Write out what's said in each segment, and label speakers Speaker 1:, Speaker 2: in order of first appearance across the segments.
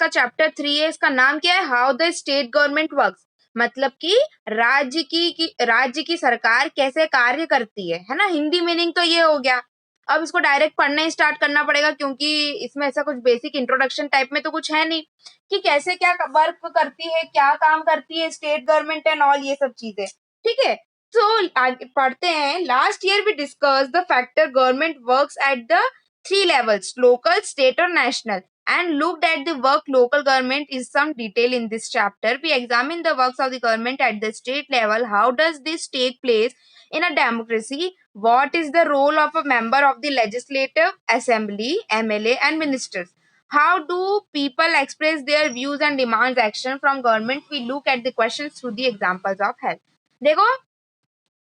Speaker 1: इसका चैप्टर 3 है, इसका नाम क्या है, how the state government works, मतलब कि राज्य की सरकार कैसे कार्य करती है ना। हिंदी मीनिंग तो ये हो गया। अब इसको डायरेक्ट पढ़ना ही स्टार्ट करना पड़ेगा, क्योंकि इसमें ऐसा कुछ बेसिक इंट्रोडक्शन टाइप में तो कुछ है नहीं कि कैसे क्या वर्क करती है, क्या काम करती है स्टेट गवर्नमेंट एंड ऑल ये सब चीजें। ठीक है, तो आगे पढ़ते हैं। Last year we discuss the factor government works at the 3 levels, local, state or national, and looked at the work local government is some detail in this chapter. We examine the works of the government at the state level. How does this take place in a democracy? What is the role of a member of the legislative assembly, MLA, and ministers? How do people express their views and demands action from government? We look at the questions through the examples of health. देखो,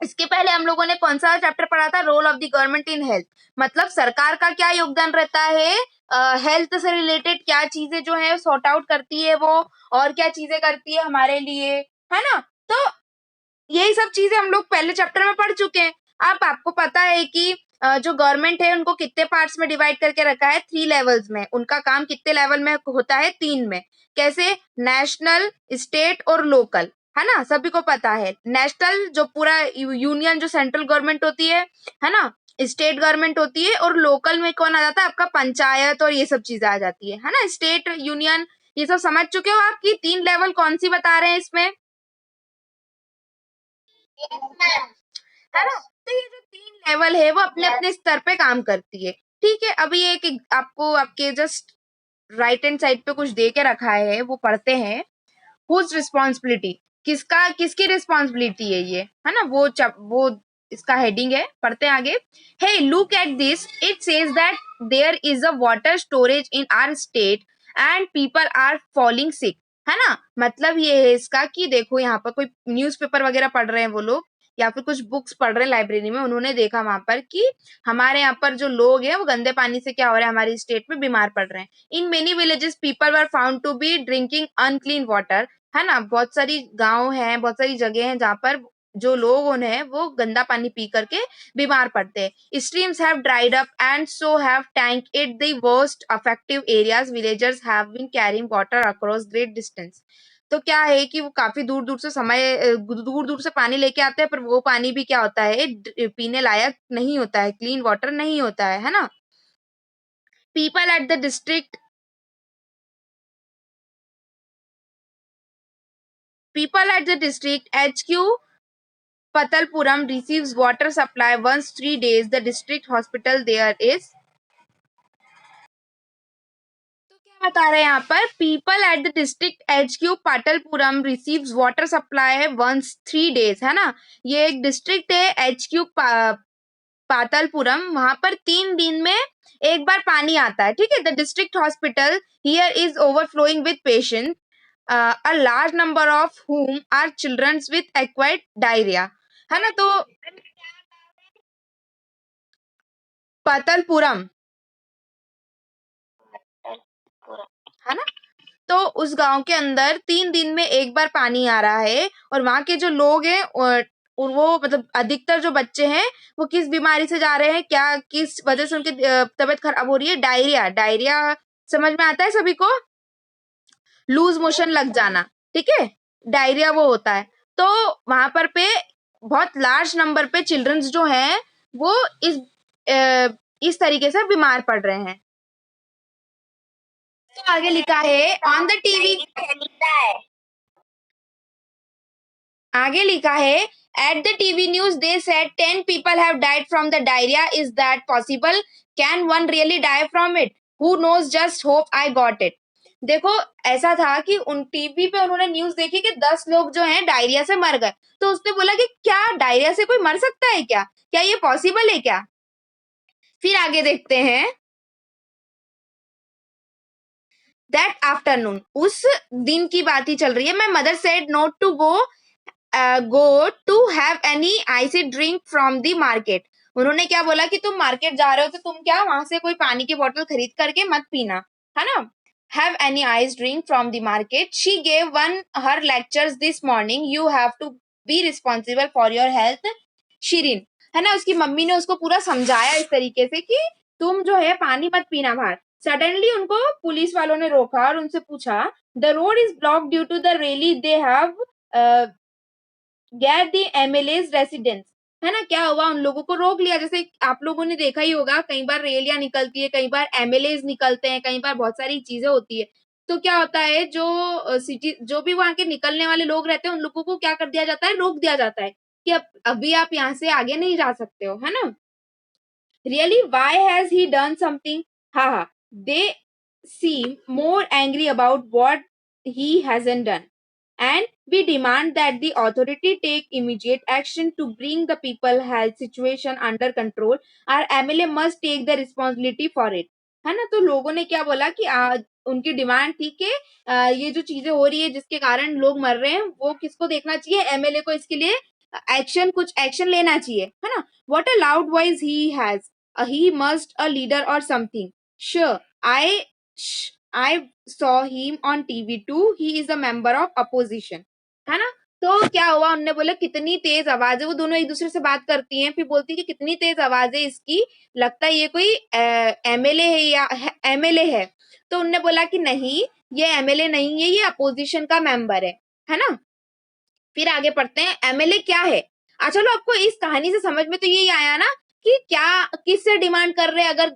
Speaker 1: इसके पहले हम लोगों ने कौन सा chapter पढ़ा था, role of the government in health, मतलब सरकार का क्या योगदान रहता है हेल्थ से रिलेटेड, क्या चीजें जो है सॉर्ट आउट करती है वो, और क्या चीजें करती है हमारे लिए, है ना। तो यही सब चीजें हम लोग पहले चैप्टर में पढ़ चुके हैं। अब आपको पता है कि जो गवर्नमेंट है उनको कितने पार्ट्स में डिवाइड करके रखा है, 3 लेवल्स में। उनका काम कितने लेवल में होता है, 3 में। कैसे, नेशनल, स्टेट और लोकल, है ना, सभी को पता है। नेशनल जो पूरा यूनियन जो सेंट्रल गवर्नमेंट होती है ना, स्टेट गवर्नमेंट होती है, और लोकल में कौन आ जाता है, आपका पंचायत और ये सब चीजें आ जाती है ना। स्टेट, यूनियन, ये सब समझ चुके हो आपकी 3 लेवल कौन सी बता रहे हैं इसमें, है ना। तो ये जो 3 लेवल है वो अपने अपने स्तर पे काम करती है। ठीक है, अभी एक आपको आपके जस्ट राइट हैंड साइड पे कुछ दे के रखा है, वो पढ़ते हैं। हुज रिस्पॉन्सिबिलिटी, किसकी रिस्पॉन्सिबिलिटी है ये, है ना, वो इसका हेडिंग है। पढ़ते हैं आगे। Hey look at this, it says that there is a water storage in our state and people are falling sick, है ना। मतलब ये है इसका कि देखो यहाँ पर कोई न्यूज़पेपर वगैरह पढ़ रहे हैं वो लोग, या फिर कुछ बुक्स पढ़ रहे हैं लाइब्रेरी में, उन्होंने देखा वहां पर कि हमारे यहाँ पर जो लोग हैं वो गंदे पानी से क्या हो रहा है, हमारी स्टेट में बीमार पड़ रहे हैं। In many villages people were found to be drinking unclean water, है ना। बहुत सारी गांव हैं, बहुत सारी जगह हैं जहाँ पर जो लोग हैं वो गंदा पानी पी करके बीमार पड़ते हैं। Streams have dried up and so have tank it the worst affective areas, villagers have been carrying water across great distance. तो क्या है कि वो काफी दूर दूर से दूर दूर से पानी लेके आते हैं, पर वो पानी भी क्या होता है, पीने लायक नहीं होता है, क्लीन वाटर नहीं होता है ना। People at the district People at the district HQ Patalpuram receives water supply once 3 days. The district hospital there is. तो क्या बता रहे हैं यहाँ पर, people at the district HQ Patalpuram receives water supply once 3 days, है ना। ये एक डिस्ट्रिक्ट है HQ पाटलपुरम, वहां पर 3 दिन में एक बार पानी आता है। ठीक है, the district hospital here is overflowing with patient, a large number of whom are children with acquired diarrhea, है ना। तो पातलपुरम, है ना, तो उस गांव के अंदर 3 दिन में एक बार पानी आ रहा है, और वहां के जो लोग हैं और वो मतलब अधिकतर जो बच्चे हैं वो किस बीमारी से जा रहे हैं, क्या किस वजह से उनकी तबीयत खराब हो रही है, डायरिया। डायरिया समझ में आता है सभी को, लूज मोशन लग जाना। ठीक है, डायरिया वो होता है। तो वहां पर पे बहुत लार्ज नंबर पे चिल्ड्रंस जो हैं वो इस तरीके से बीमार पड़ रहे हैं। तो आगे लिखा है ऑन द टीवी, आगे लिखा है at the TV news they said 10 people have died from the diarrhea. Is that possible? Can one really die from it? Who knows, just hope I got it. देखो, ऐसा था कि उन TV पे उन्होंने न्यूज देखी कि 10 लोग जो हैं डायरिया से मर गए। तो उसने बोला कि क्या डायरिया से कोई मर सकता है क्या, क्या ये पॉसिबल है क्या। फिर आगे देखते हैं। दैट आफ्टरनून, उस दिन की बात ही चल रही है। My mother said not to go to have any icy drink from the market. उन्होंने क्या बोला कि तुम मार्केट जा रहे हो तो तुम क्या वहां से कोई पानी की बोतल खरीद करके मत पीना, है ना। Have any ice drink from the market. She gave one her lectures this morning. You have to be responsible for your health. Shirin, है ना, उसकी मम्मी ने उसको पूरा समझाया इस तरीके से कि तुम जो है पानी मत पीना बाहर, सडनली उनको पुलिस वालों ने रोका और उनसे पूछा, the road is block due to the rally they have gate the एमएलए's रेसिडेंस। है ना, क्या हुआ, उन लोगों को रोक लिया। जैसे आप लोगों ने देखा ही होगा, कई बार रैलियां निकलती है, कई बार एमएलए's निकलते हैं, कई बार बहुत सारी चीजें होती है। तो क्या होता है, जो सिटी जो भी वहां के निकलने वाले लोग रहते हैं, उन लोगों को क्या कर दिया जाता है, रोक दिया जाता है कि अब अभी आप यहाँ से आगे नहीं जा सकते हो, है ना। Really, why has he done something? Haha. They seem more angry about what he hasn't done. And we demand that the authority take immediate action to bring the people health situation under control. Our MLA must take the responsibility for it. है ना, तो लोगों ने क्या बोला कि उनकी demand थी कि ये जो चीजें हो रही है जिसके कारण लोग मर रहे हैं, वो किसको देखना चाहिए, एमएलए को इसके लिए कुछ एक्शन लेना चाहिए, है ना। What a loud voice he has. He must a leader or something. Sure, I saw him on TV too. He is a member of opposition. है ना। तो क्या हुआ, उनने बोला कितनी तेज आवाज है, वो दोनों एक दूसरे से बात करती हैं, फिर बोलती है कि कितनी तेज आवाज है इसकी, लगता है ये कोई एमएलए है या एमएलए है। तो उनने बोला कि नहीं, ये एमएलए नहीं है, ये अपोजिशन का मेंबर है ना। फिर आगे पढ़ते हैं, एमएलए क्या है। अच्छा, चलो आपको इस कहानी से समझ में तो यही आया ना कि क्या किससे डिमांड कर रहे हैं। अगर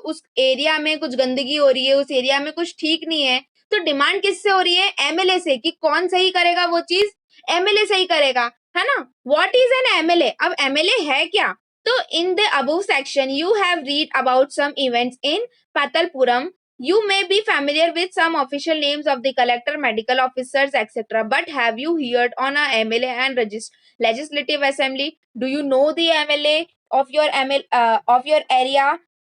Speaker 1: उस एरिया में कुछ गंदगी हो रही है, उस एरिया में कुछ ठीक नहीं है, तो डिमांड किससे हो रही है, एमएलए से, कि कौन सही करेगा वो चीज, एमएलए सही करेगा, है ना। व्हाट इज एन एमएलए, अब एमएलए है क्या। तो in the above section you have read about some events in Patalpuram. You may be familiar with some official names of the collector, medical officers, etc. But have you heard on a MLA and legislative assembly? Do you know the MLA of your of your area?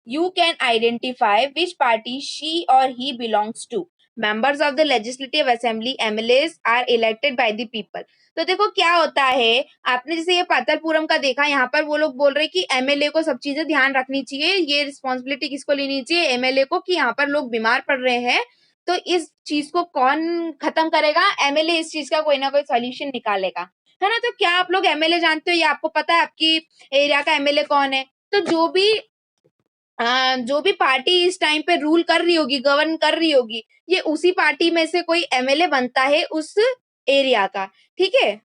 Speaker 1: You can identify which party she or he belongs to. Members of the legislative assembly, MLAs, are elected by the people. तो देखो क्या होता है, आपने जैसे ये पातलपुरम का देखा, यहाँ पर वो लोग बोल रहे कि एमएलए को सब चीजें ध्यान रखनी चाहिए, ये रिस्पॉन्सिबिलिटी किसको लेनी चाहिए, एमएलए को, कि यहाँ पर लोग बीमार पड़ रहे हैं, तो इस चीज को कौन खत्म करेगा, एमएलए इस चीज का कोई ना कोई सोल्यूशन निकालेगा, है ना। तो क्या आप लोग एमएलए जानते हो, या आपको पता है आपकी एरिया का एमएलए कौन है। तो जो भी पार्टी इस टाइम पे रूल कर रही होगी, गवर्न कर रही होगी, ये उसी पार्टी में से कोई एमएलए बनता है उस एरिया का, ठीक है।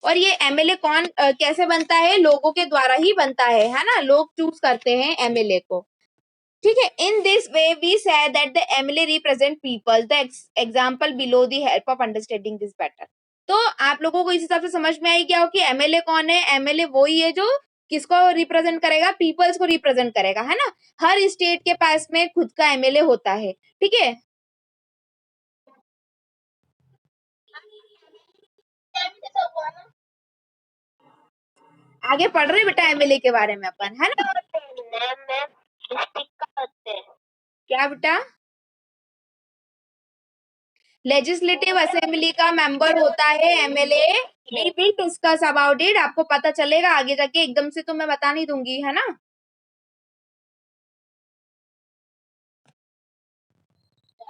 Speaker 1: और ये एमएलए कैसे बनता है, लोगों के द्वारा ही बनता है ना, लोग चूज करते हैं एमएलए को, ठीक है। In this way we see that the MLA represent people, the example below the help of understanding this better. तो आप लोगों को इस हिसाब से समझ में आई क्या हो कि एमएलए कौन है, एमएलए वही है जो किसको रिप्रेजेंट करेगा, पीपल्स को रिप्रेजेंट करेगा, है ना। हर स्टेट के पास में खुद का एमएलए होता है, ठीक है। आगे पढ़ रहे बेटा एमएलए के बारे में अपन, है ना। क्या बेटा, लेजिस्लेटिव असेंबली का मेंबर होता है MLA. We will discuss about it, आपको पता चलेगा आगे जाके, एकदम से तो मैं बता नहीं दूंगी, है ना।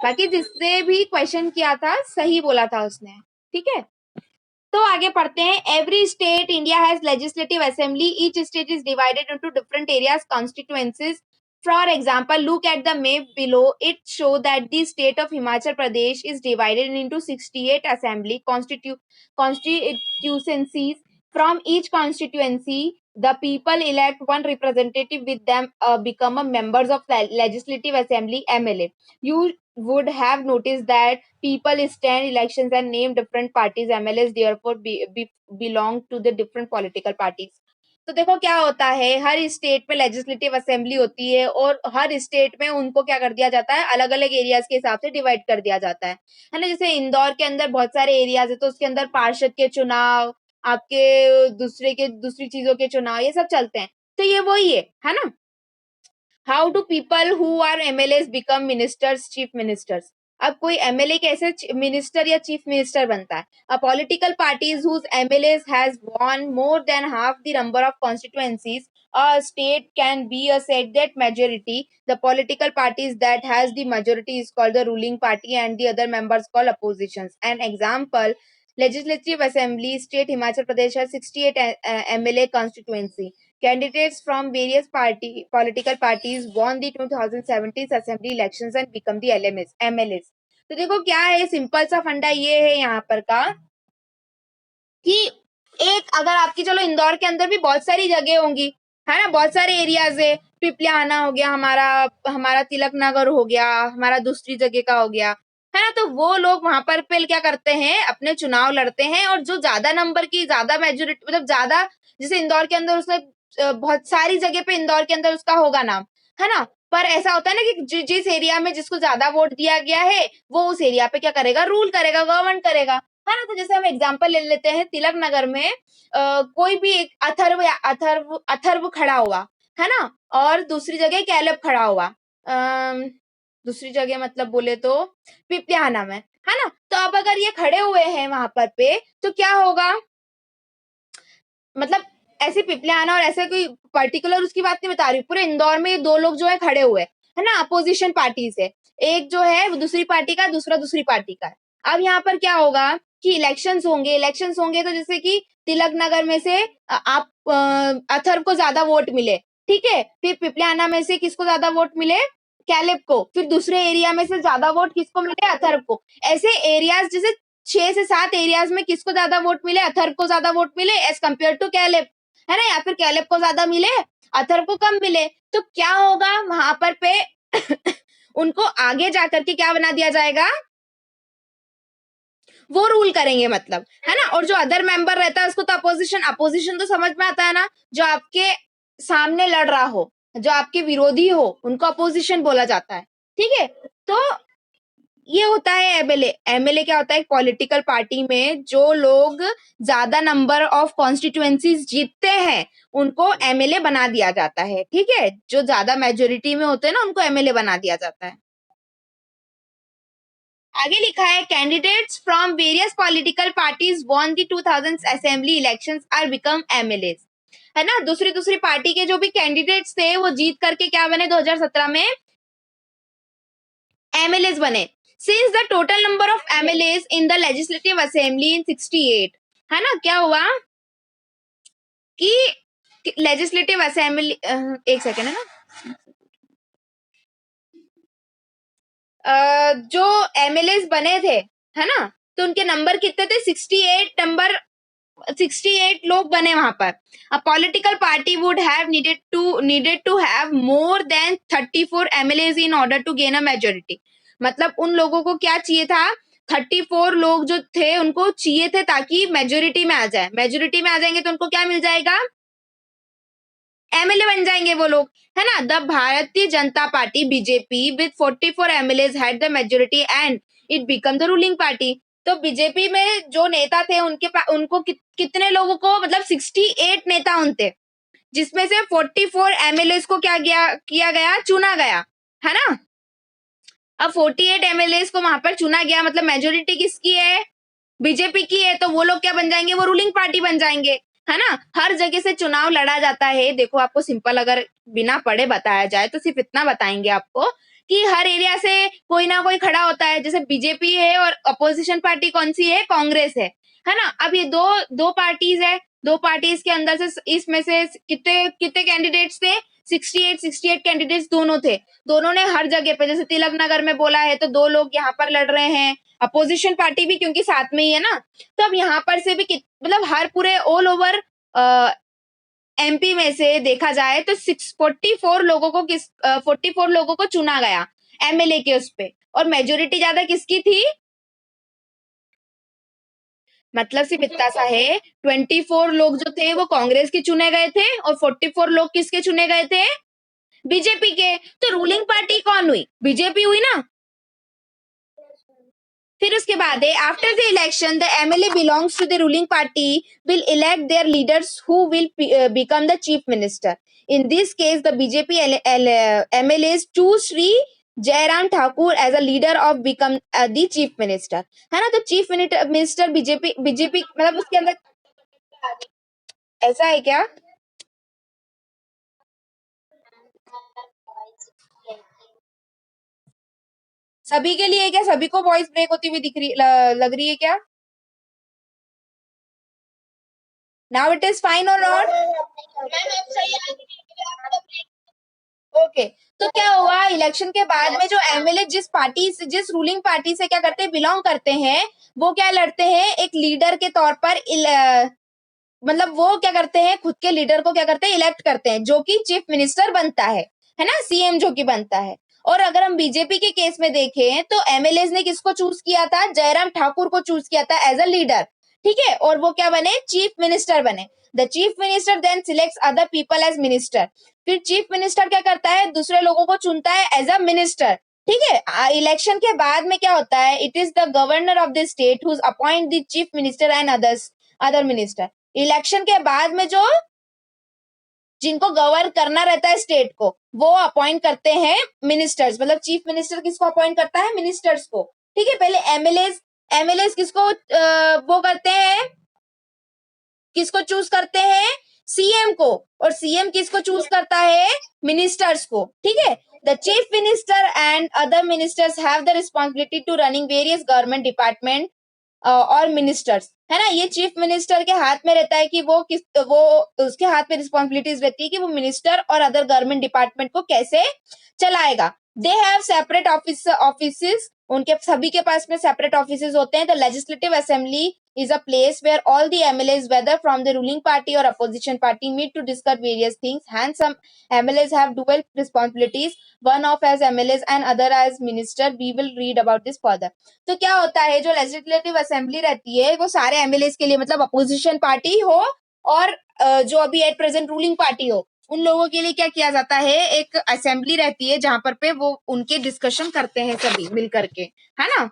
Speaker 1: बाकी जिसने भी क्वेश्चन किया था सही बोला था उसने, ठीक है। तो आगे पढ़ते हैं, every state India has legislative assembly, each state is divided into different areas, constituencies. For example, look at the map below. It shows that the state of Himachal Pradesh is divided into 68 assembly constituencies. From each constituency, the people elect one representative with them become a members of the legislative assembly, MLA. You would have noticed that people stand elections and name different parties. MLAs therefore belong to the different political parties. तो देखो क्या होता है, हर state में legislative assembly होती है और हर state में उनको क्या कर दिया जाता है, अलग अलग एरियाज के हिसाब से डिवाइड कर दिया जाता है ना। जैसे इंदौर के अंदर बहुत सारे एरियाज है, तो उसके अंदर पार्षद के चुनाव, आपके दूसरी चीजों के चुनाव, ये सब चलते हैं। तो ये वही है ना। How do people who are MLA become ministers, chief ministers. अब कोई एमएलए कैसे मिनिस्टर या चीफ मिनिस्टर बनता है। A political parties whose MLAs has won more than half the number of constituencies, a state can be a said that majority. The political parties that has the majority is called the ruling party and the other members called oppositions. An example, legislative assembly state Himachal Pradesh has 68 MLA constituency. Candidates from various political parties won the 2017 assembly elections and become the MLAs. तो देखो क्या है, simple सा फंडा ये है यहाँ पर का कि एक अगर आपकी, चलो इंदौर के अंदर भी बहुत सारी जगह होंगी, है ना, बहुत सारे एरियाज है, पिपलियाना हो गया, हमारा हमारा तिलक नगर हो गया, हमारा दूसरी जगह का हो गया, है ना, तो वो लोग वहां पर फिर क्या करते हैं, अपने चुनाव लड़ते हैं, और जो ज्यादा नंबर की, ज्यादा मेजोरिटी, मतलब ज्यादा, जैसे इंदौर के अंदर उसने बहुत सारी जगह पे इंदौर के अंदर उसका होगा नाम, है ना, पर ऐसा होता है ना कि जिस एरिया में जिसको ज्यादा वोट दिया गया है वो उस एरिया पे क्या करेगा, रूल करेगा, गवर्न करेगा, है ना। तो जैसे हम एग्जांपल ले लेते हैं, तिलक नगर में कोई भी एक अथर्व या अथर्व अथर्व खड़ा हुआ, है ना, और दूसरी जगह कैलब खड़ा हुआ, दूसरी जगह मतलब बोले तो पिपलियाना में, है ना। तो अब अगर ये खड़े हुए हैं वहां पर पे, तो क्या होगा, मतलब ऐसे पिपलियाना और ऐसे कोई पर्टिकुलर उसकी बात नहीं बता रही, पूरे इंदौर में दो लोग जो है खड़े हुए, है ना, अपोजिशन पार्टी से, एक जो है वो दूसरी पार्टी का, दूसरा दूसरी पार्टी का है। अब यहाँ पर क्या होगा कि इलेक्शंस होंगे तो जैसे कि तिलक नगर में से आप अथर्व को ज्यादा वोट मिले, ठीक है, फिर पिपलियाना में से किसको ज्यादा वोट मिले, कैलेब को, फिर दूसरे एरिया में से ज्यादा वोट किसको मिले, अथर्व को, ऐसे एरियाज जैसे 6 से 7 एरियाज में किसको ज्यादा वोट मिले, अथर्व को ज्यादा वोट मिले एज कम्पेयर टू कैलेब, है ना, या फिर कैलेब को ज्यादा मिले, अथर्व को कम मिले, तो क्या होगा वहां पर पे उनको आगे जाकर के क्या बना दिया जाएगा, वो रूल करेंगे, मतलब, है ना। और जो अदर मेंबर रहता है उसको तो अपोजिशन, अपोजिशन तो समझ में आता है ना, जो आपके सामने लड़ रहा हो, जो आपके विरोधी हो, उनको अपोजिशन बोला जाता है, ठीक है। तो ये होता है एमएलए। एमएलए क्या होता है, पॉलिटिकल पार्टी में जो लोग ज्यादा नंबर ऑफ कॉन्स्टिट्यूएंसीज जीतते हैं उनको एमएलए बना दिया जाता है, ठीक है, जो ज्यादा मेजोरिटी में होते हैं ना उनको एमएलए बना दिया जाता है। आगे लिखा है, candidates from various political parties won the 2000 assembly elections are become MLA, है ना, दूसरी दूसरी पार्टी के जो भी कैंडिडेट्स थे वो जीत करके क्या बने 2017 में, एमएलए बने। Since the total number of MLA in the legislative assembly in 68, है ना, क्या हुआ कि लेजिस्लेटिव असेंबली, एक सेकेंड, है ना, जो एमएलए बने थे, है ना, तो उनके नंबर कितने थे, 68 लोग बने वहां पर। A political party would have needed to have more than 34 MLA in order to gain a majority. मतलब उन लोगों को क्या चाहिए था, 34 लोग जो थे उनको चाहिए थे ताकि मेजोरिटी में आ जाए, मेजोरिटी में आ जाएंगे तो उनको क्या मिल जाएगा, एमएलए बन जाएंगे वो लोग, है ना। The Bharatiya Janata party BJP with 44 MLA had the majority and it become the ruling party. तो बीजेपी में जो नेता थे उनको कितने लोगों को, मतलब 68 नेता उनते, जिसमें से 44 एमएलए को क्या किया गया, चुना गया, है ना। अब 48 एमएलए को वहां पर चुना गया, मतलब मेजोरिटी किसकी है, बीजेपी की है, तो वो लोग क्या बन जाएंगे, वो रूलिंग पार्टी बन जाएंगे, है ना। हर जगह से चुनाव लड़ा जाता है, देखो आपको सिंपल अगर बिना पढ़े बताया जाए तो सिर्फ इतना बताएंगे आपको कि हर एरिया से कोई ना कोई खड़ा होता है, जैसे बीजेपी है और अपोजिशन पार्टी कौन सी है, कांग्रेस है ना। अब ये दो दो पार्टीज है, दो पार्टीज के अंदर से इसमें से कितने कितने कैंडिडेट्स थे, 68 कैंडिडेट्स दोनों थे, दोनों ने हर जगह पे, जैसे तिलक नगर में बोला है तो दो लोग यहाँ पर लड़ रहे हैं, अपोजिशन पार्टी भी क्योंकि साथ में ही है ना। तो अब यहाँ पर से भी मतलब हर पूरे ऑल ओवर एमपी में से देखा जाए तो 44 लोगों को चुना गया एमएलए के उस पे, और मेजोरिटी ज्यादा किसकी थी, मतलब सिर्फ इतना सा है, 24 लोग जो थे वो कांग्रेस के चुने गए थे और 44 लोग किसके चुने गए थे, बीजेपी के। तो रूलिंग पार्टी कौन हुई, बीजेपी हुई ना। फिर उसके बाद है, after the election the MLA belongs to the ruling party will elect their leaders who will become the chief minister. In this case the BJP MLA choose Shri Jairam Thakur as a leader of become the chief minister, है ना। तो chief minister BJP BJP मतलब उसके अंदर ऐसा है क्या, सभी के लिए क्या, सभी को वॉइस ब्रेक होती हुई दिख रही लग रही है क्या, नाउ इट इज फाइन और नॉट? ओके, तो क्या हुआ इलेक्शन के बाद में जो एमएलए जिस रूलिंग पार्टी से क्या करते हैं, बिलोंग करते हैं, वो क्या लड़ते हैं एक लीडर के तौर पर, मतलब वो क्या करते हैं, खुद के लीडर को क्या करते हैं, इलेक्ट करते हैं, जो कि चीफ मिनिस्टर बनता है ना, सीएम जो कि बनता है। और अगर हम बीजेपी के केस में देखें तो एमएलए ने किसको चूज किया था, जयराम ठाकुर को चूज किया था एज अ लीडर, ठीक है, और वो क्या बने, चीफ मिनिस्टर बने। The chief minister then selects other people as minister. फिर चीफ मिनिस्टर क्या करता है, दूसरे लोगों को चुनता है एज अ मिनिस्टर, ठीक है। इलेक्शन के बाद में क्या होता है, it is the governor of the state who appoint the chief minister and other minister. Election के बाद में जो जिनको गवर्न करना रहता है स्टेट को, वो अपॉइंट करते हैं मिनिस्टर्स, मतलब चीफ मिनिस्टर किसको अपॉइंट करता है, मिनिस्टर्स को, ठीक है। पहले एमएलए किसको वो करते हैं, किसको चूज करते हैं, सीएम को, और सीएम किसको चूज करता है, मिनिस्टर्स को, ठीक है। The chief minister and other ministers have the responsibility to running various government department और मिनिस्टर्स, है ना। ये चीफ मिनिस्टर के हाथ में रहता है कि वो उसके हाथ में रिस्पॉन्सिबिलिटीज रहती है कि वो मिनिस्टर और अदर गवर्नमेंट डिपार्टमेंट को कैसे चलाएगा। दे हैव सेपरेट ऑफिसेस, उनके सभी के पास में सेपरेट ऑफिसेस होते हैं। The legislative assembly is a place where all the MLAs, whether from the ruling party or opposition party, meet to discuss various things. Hence, some MLAs have dual responsibilities, one of as MLAs and other as minister. We will read about this further. तो क्या होता है, जो legislative assembly रहती है वो सारे MLAs के लिए, मतलब अपोजिशन पार्टी हो और जो अभी एट प्रेजेंट रूलिंग पार्टी हो, उन लोगों के लिए क्या किया जाता है, एक असेंबली रहती है जहां पर पे वो उनके डिस्कशन करते हैं सभी मिल करके, है ना।